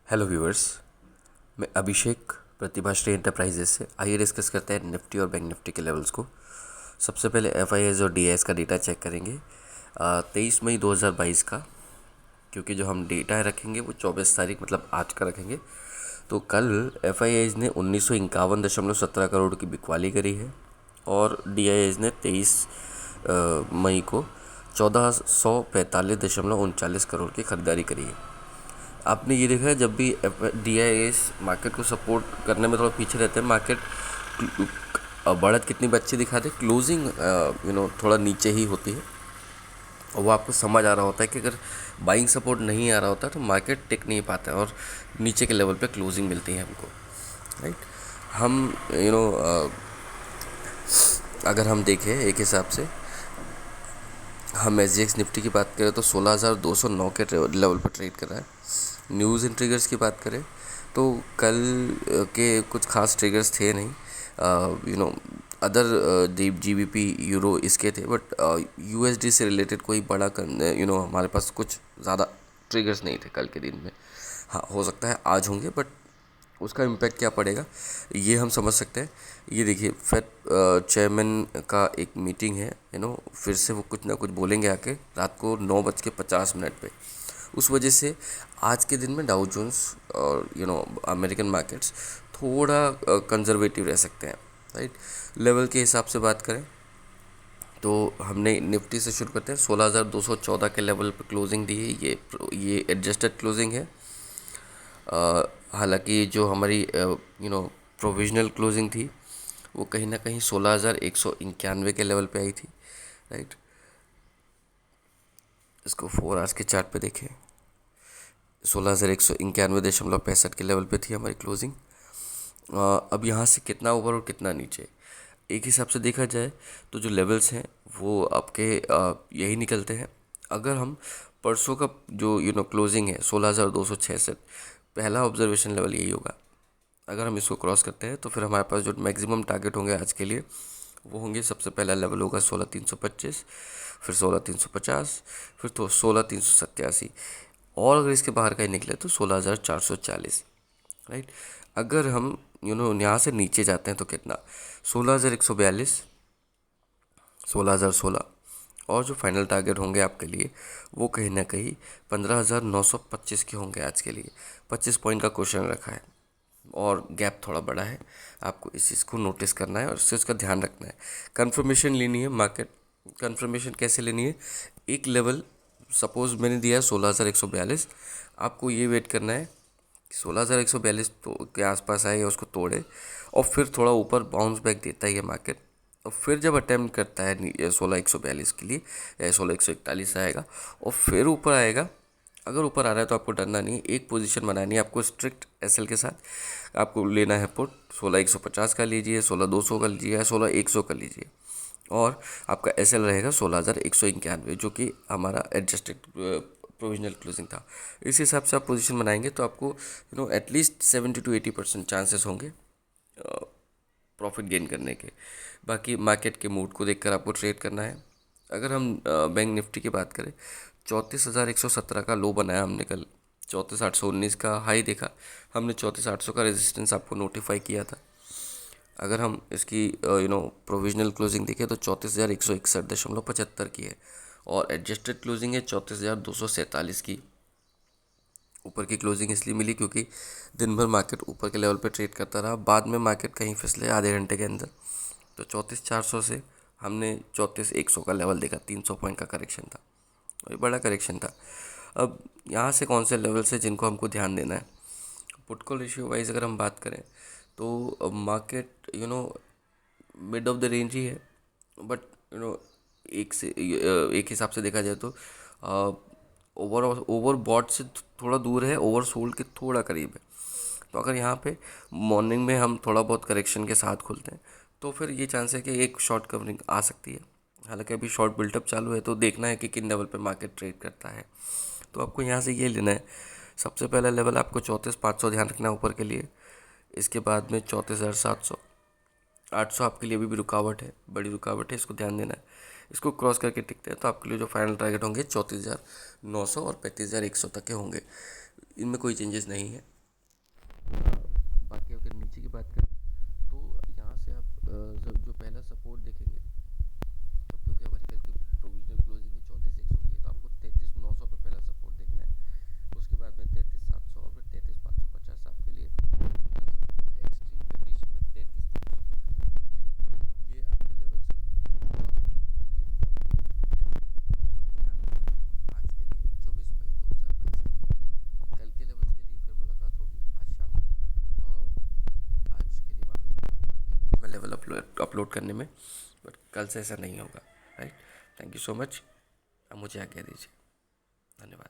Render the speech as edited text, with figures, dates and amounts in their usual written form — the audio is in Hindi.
Hello viewers. मैं अभिषेक प्रतिभाश्री एंटरप्राइजेस से। आइए डिस्कस करते हैं निफ्टी और बैंक निफ्टी के लेवल्स को। सबसे पहले एफआईआईज और डीआईएस का डेटा चेक करेंगे 23 मई 2022 का, क्योंकि जो हम डेटा रखेंगे वो 24 तारीख मतलब आज का रखेंगे। तो कल एफआईआईज ने 1951.17 करोड़ की बिकवाली करी है और डीआईएस ने 23 मई को 1445.39 करोड़ की खरीदारी करी है। आपने ये देखा है जब भी डीआईएस मार्केट को सपोर्ट करने में थोड़ा पीछे रहते हैं, मार्केट बढ़त कितनी भी अच्छी दिखाते हैं, क्लोजिंग थोड़ा नीचे ही होती है। और वो आपको समझ आ रहा होता है कि अगर बाइंग सपोर्ट नहीं आ रहा होता तो मार्केट टिक नहीं पाता है और नीचे के लेवल पे क्लोजिंग मिलती है हमको, राइट। हम अगर हम देखें एक हिसाब से, हम एसजीएक्स निफ्टी की बात करें तो 16,209 के लेवल पर ट्रेड कर रहा है। न्यूज़ एंड ट्रिगर्स की बात करें तो कल के कुछ खास ट्रिगर्स थे नहीं। अदर जीबीपी यूरो इसके थे, बट यूएसडी से रिलेटेड कोई बड़ा हमारे पास कुछ ज़्यादा ट्रिगर्स नहीं थे कल के दिन में। हाँ, हो सकता है आज होंगे, बट उसका इम्पैक्ट क्या पड़ेगा ये हम समझ सकते हैं। ये देखिए, फेड चेयरमैन का एक मीटिंग है, फिर से वो कुछ ना कुछ बोलेंगे आके रात को 9:50 पे। उस वजह से आज के दिन में डाउ जोन्स और अमेरिकन मार्केट्स थोड़ा कंजर्वेटिव रह सकते हैं, राइट। लेवल के हिसाब से बात करें तो हमने निफ्टी से शुरू करते हैं। 16,214 के लेवल पर क्लोजिंग दी है। ये एडजस्टेड क्लोजिंग है। हालांकि जो हमारी प्रोविजनल क्लोजिंग थी वो कहीं ना कहीं 16,191 के लेवल पे आई थी, राइट। इसको 4 आवर्स के चार्ट पे देखें, 16,191.65 के लेवल पे थी हमारी क्लोजिंग। अब यहाँ से कितना ऊपर और कितना नीचे, एक हिसाब से देखा जाए तो जो लेवल्स हैं वो आपके यही निकलते हैं। अगर हम परसों का जो क्लोजिंग है 16,266, पहला ऑब्जर्वेशन लेवल यही होगा। अगर हम इसको क्रॉस करते हैं तो फिर हमारे पास जो मैक्सिमम टारगेट होंगे आज के लिए वो होंगे, सबसे पहला लेवल होगा 16,325, फिर 16,350, फिर तो 16,387, और अगर इसके बाहर का ही निकले तो 16,440, राइट। अगर हम यहाँ से नीचे जाते हैं तो कितना, 16,142, 16,016, और जो फाइनल टारगेट होंगे आपके लिए वो कहीं ना कहीं 15,925 के होंगे आज के लिए। 25 पॉइंट का क्वेश्चन रखा है और गैप थोड़ा बड़ा है, आपको इस चीज़ को नोटिस करना है और इससे उसका ध्यान रखना है। कंफर्मेशन लेनी है मार्केट। कंफर्मेशन कैसे लेनी है, एक लेवल सपोज मैंने दिया है 16,142, आपको ये वेट करना है 16,142 तो के आसपास आए या उसको तोड़े और फिर थोड़ा ऊपर बाउंस बैक देता है ये मार्केट, और फिर जब अटैम्प्ट करता है 16,142 के लिए या 16,141 आएगा और फिर ऊपर आएगा। अगर ऊपर आ रहा है तो आपको डरना नहीं है, एक पोजीशन बनानी है आपको स्ट्रिक्ट एसएल के साथ। आपको लेना है पुट 16,150 का लीजिए, 16,200 का लीजिए या 16,100 का लीजिए, और आपका एसएल रहेगा 16,191, जो कि हमारा एडजस्टेड प्रोविजनल क्लोजिंग था। इस हिसाब से आप पोजीशन बनाएंगे तो आपको एटलीस्ट 70 to 80% चांसेस होंगे प्रॉफिट गेन करने के। बाकी मार्केट के मूड को देखकर आपको ट्रेड करना है। अगर हम बैंक निफ्टी की बात करें, 34,117 का लो बनाया हमने कल, 34,819 का हाई देखा हमने, 34,800 का रेजिस्टेंस आपको नोटिफाई किया था। अगर हम इसकी प्रोविजनल क्लोजिंग देखें तो 34,161.75 की है और एडजस्टेड क्लोजिंग है 34,247 की। ऊपर की क्लोजिंग इसलिए मिली क्योंकि दिन भर मार्केट ऊपर के लेवल पे ट्रेड करता रहा, बाद में मार्केट कहीं फिसले आधे घंटे के अंदर। तो 34,400 से हमने 34,100 का लेवल देखा, 300 पॉइंट का करेक्शन था और ये बड़ा करेक्शन था। अब यहाँ से कौन से लेवल्स है जिनको हमको ध्यान देना है। पुट कॉल रेशियो वाइज अगर हम बात करें तो market mid of the range ही है, बट एक हिसाब से देखा जाए तो ओवर बॉट से थोड़ा दूर है, ओवर सोल्ड के थोड़ा करीब है। तो अगर यहाँ पे मॉर्निंग में हम थोड़ा बहुत करेक्शन के साथ खुलते हैं तो फिर ये चांस है कि एक शॉर्ट कवरिंग आ सकती है। हालांकि अभी शॉर्ट बिल्टअप चालू है तो देखना है कि किन लेवल पे मार्केट ट्रेड करता है। तो आपको यहाँ से ये लेना है, सबसे पहला लेवल आपको 34,500 ध्यान रखना है ऊपर के लिए। इसके बाद में 34,700, 800 आपके लिए अभी भी रुकावट है, बड़ी रुकावट है, इसको ध्यान देना है। इसको क्रॉस करके टिकते हैं तो आपके लिए जो फाइनल टारगेट होंगे 34,900 और 35,100 तक के होंगे। इनमें कोई चेंजेस नहीं है। लेवल अपलोड करने में, बट कल से ऐसा नहीं होगा, right. Thank you so much. अब मुझे आज्ञा दीजिए। धन्यवाद।